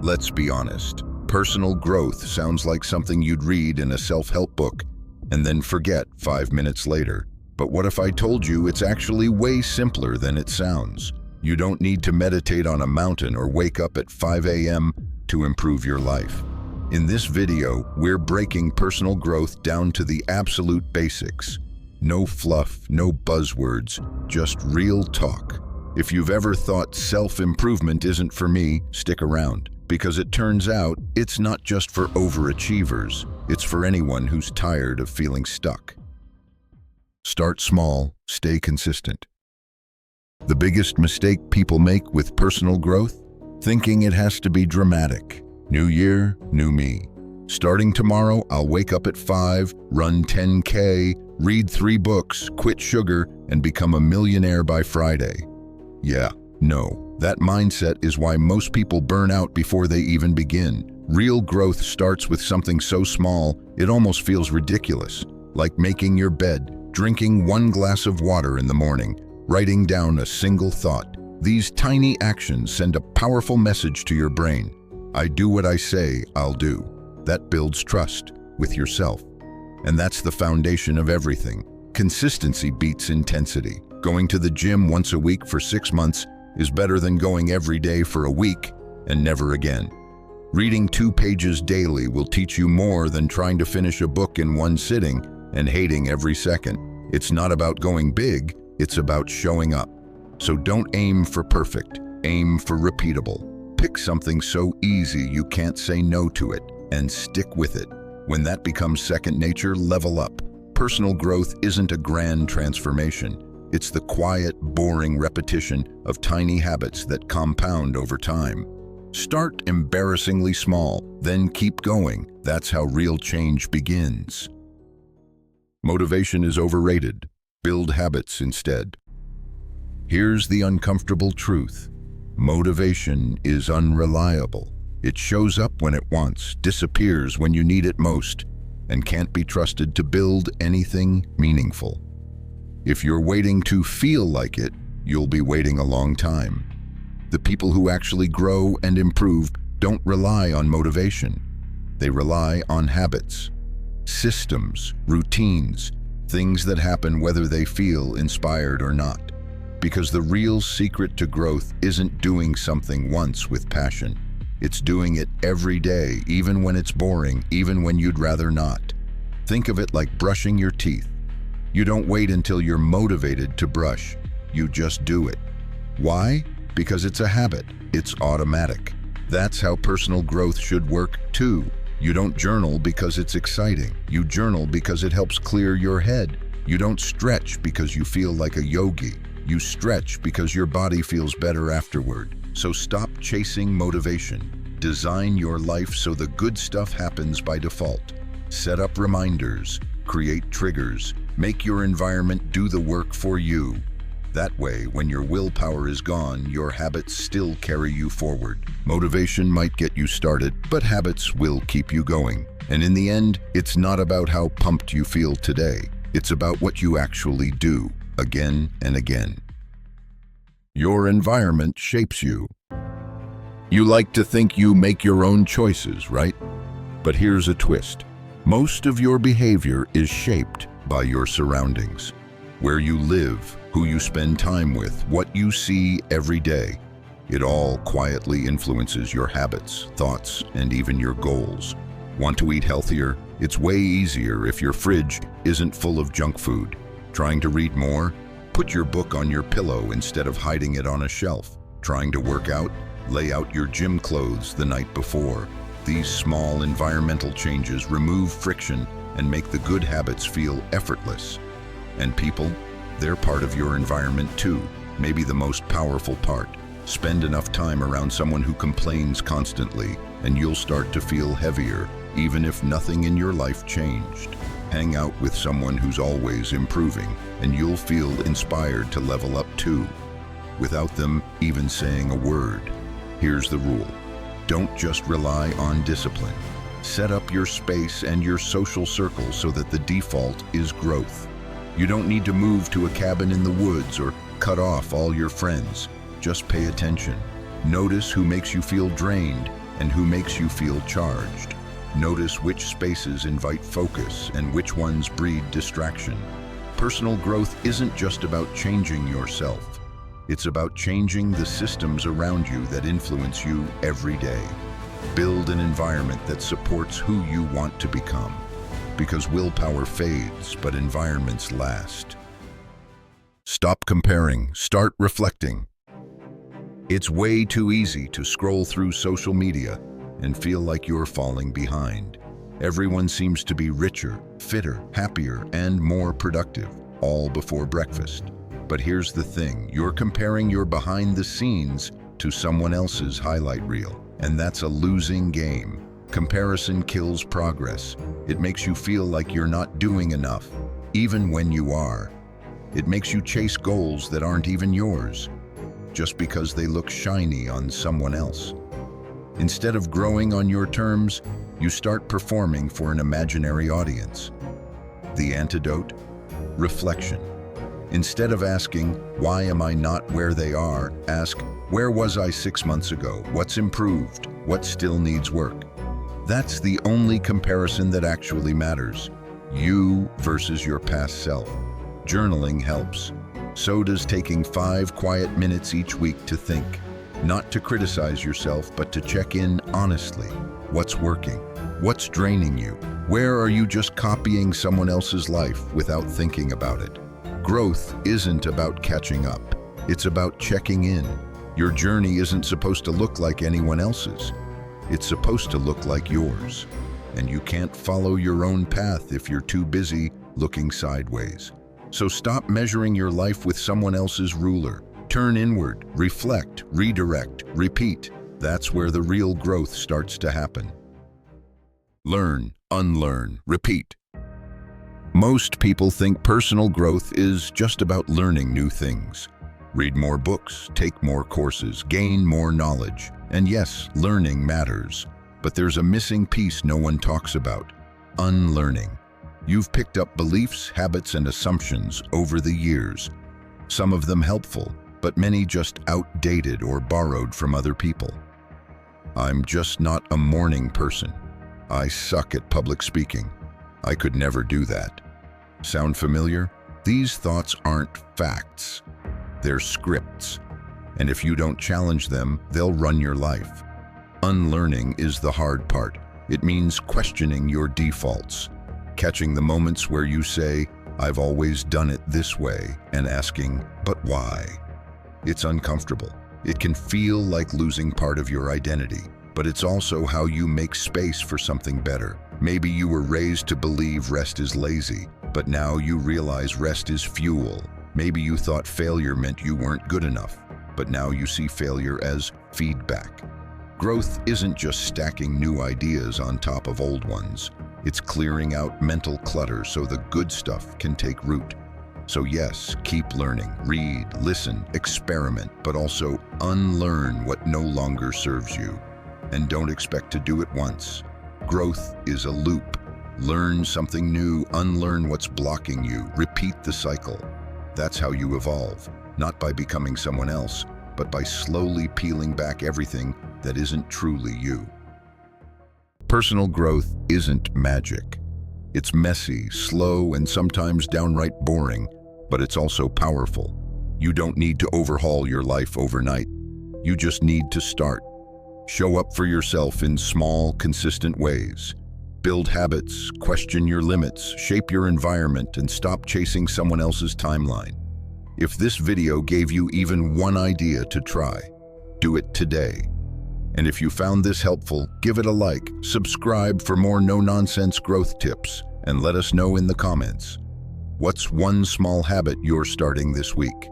Let's be honest. Personal growth sounds like something you'd read in a self-help book and then forget 5 minutes later. But what if I told you it's actually way simpler than it sounds? You don't need to meditate on a mountain or wake up at 5 a.m. to improve your life. In this video, we're breaking personal growth down to the absolute basics. No fluff, no buzzwords, just real talk. If you've ever thought self-improvement isn't for me, stick around. Because it turns out, it's not just for overachievers. It's for anyone who's tired of feeling stuck. Start small, stay consistent. The biggest mistake people make with personal growth? Thinking it has to be dramatic. New year, new me. Starting tomorrow, I'll wake up at 5, run 10K, read 3 books, quit sugar, and become a millionaire by Friday. Yeah, no. That mindset is why most people burn out before they even begin. Real growth starts with something so small, it almost feels ridiculous. Like making your bed, drinking 1 glass of water in the morning, writing down a single thought. These tiny actions send a powerful message to your brain. I do what I say I'll do. That builds trust with yourself. And that's the foundation of everything. Consistency beats intensity. Going to the gym once a week for 6 months is better than going every day for a week and never again. Reading 2 pages daily will teach you more than trying to finish a book in 1 sitting and hating every second. It's not about going big, it's about showing up. So don't aim for perfect, aim for repeatable. Pick something so easy you can't say no to it and stick with it. When that becomes second nature, level up. Personal growth isn't a grand transformation. It's the quiet, boring repetition of tiny habits that compound over time. Start embarrassingly small, then keep going. That's how real change begins. Motivation is overrated. Build habits instead. Here's the uncomfortable truth. Motivation is unreliable. It shows up when it wants, disappears when you need it most, and can't be trusted to build anything meaningful. If you're waiting to feel like it, you'll be waiting a long time. The people who actually grow and improve don't rely on motivation. They rely on habits, systems, routines, things that happen whether they feel inspired or not. Because the real secret to growth isn't doing something once with passion. It's doing it every day, even when it's boring, even when you'd rather not. Think of it like brushing your teeth. You don't wait until you're motivated to brush. You just do it. Why? Because it's a habit. It's automatic. That's how personal growth should work too. You don't journal because it's exciting. You journal because it helps clear your head. You don't stretch because you feel like a yogi. You stretch because your body feels better afterward. So stop chasing motivation. Design your life so the good stuff happens by default. Set up reminders. Create triggers. Make your environment do the work for you. That way, when your willpower is gone, your habits still carry you forward. Motivation might get you started, but habits will keep you going. And in the end, it's not about how pumped you feel today. It's about what you actually do, again and again. Your environment shapes you. You like to think you make your own choices, right? But here's a twist. Most of your behavior is shaped by your surroundings. Where you live, who you spend time with, what you see every day. It all quietly influences your habits, thoughts, and even your goals. Want to eat healthier? It's way easier if your fridge isn't full of junk food. Trying to read more? Put your book on your pillow instead of hiding it on a shelf. Trying to work out? Lay out your gym clothes the night before. These small environmental changes remove friction and make the good habits feel effortless. And people, they're part of your environment too, maybe the most powerful part. Spend enough time around someone who complains constantly, and you'll start to feel heavier, even if nothing in your life changed. Hang out with someone who's always improving, and you'll feel inspired to level up too, without them even saying a word. Here's the rule. Don't just rely on discipline. Set up your space and your social circle so that the default is growth. You don't need to move to a cabin in the woods or cut off all your friends. Just pay attention. Notice who makes you feel drained and who makes you feel charged. Notice which spaces invite focus and which ones breed distraction. Personal growth isn't just about changing yourself. It's about changing the systems around you that influence you every day. Build an environment that supports who you want to become. Because willpower fades, but environments last. Stop comparing, start reflecting. It's way too easy to scroll through social media and feel like you're falling behind. Everyone seems to be richer, fitter, happier, and more productive, all before breakfast. But here's the thing, you're comparing your behind the scenes to someone else's highlight reel, and that's a losing game. Comparison kills progress. It makes you feel like you're not doing enough, even when you are. It makes you chase goals that aren't even yours, just because they look shiny on someone else. Instead of growing on your terms, you start performing for an imaginary audience. The antidote? Reflection. Instead of asking, why am I not where they are, ask, where was I 6 months ago? What's improved? What still needs work? That's the only comparison that actually matters. You versus your past self. Journaling helps. So does taking 5 quiet minutes each week to think. Not to criticize yourself, but to check in honestly. What's working? What's draining you? Where are you just copying someone else's life without thinking about it? Growth isn't about catching up. It's about checking in. Your journey isn't supposed to look like anyone else's. It's supposed to look like yours. And you can't follow your own path if you're too busy looking sideways. So stop measuring your life with someone else's ruler. Turn inward, reflect, redirect, repeat. That's where the real growth starts to happen. Learn, unlearn, repeat. Most people think personal growth is just about learning new things. Read more books, take more courses, gain more knowledge. And yes, learning matters. But there's a missing piece no one talks about: unlearning. You've picked up beliefs, habits, and assumptions over the years. Some of them helpful, but many just outdated or borrowed from other people. I'm just not a morning person. I suck at public speaking. I could never do that. Sound familiar? These thoughts aren't facts. They're scripts. And if you don't challenge them, they'll run your life. Unlearning is the hard part. It means questioning your defaults, catching the moments where you say, I've always done it this way, and asking, but why? It's uncomfortable. It can feel like losing part of your identity, but it's also how you make space for something better. Maybe you were raised to believe rest is lazy, but now you realize rest is fuel. Maybe you thought failure meant you weren't good enough, but now you see failure as feedback. Growth isn't just stacking new ideas on top of old ones. It's clearing out mental clutter so the good stuff can take root. So yes, keep learning, read, listen, experiment, but also unlearn what no longer serves you. And don't expect to do it once. Growth is a loop. Learn something new, unlearn what's blocking you, repeat the cycle. That's how you evolve, not by becoming someone else, but by slowly peeling back everything that isn't truly you. Personal growth isn't magic. It's messy, slow, and sometimes downright boring, but it's also powerful. You don't need to overhaul your life overnight. You just need to start. Show up for yourself in small, consistent ways. Build habits, question your limits, shape your environment, and stop chasing someone else's timeline. If this video gave you even one idea to try, do it today. And if you found this helpful, give it a like, subscribe for more no-nonsense growth tips, and let us know in the comments. What's one small habit you're starting this week?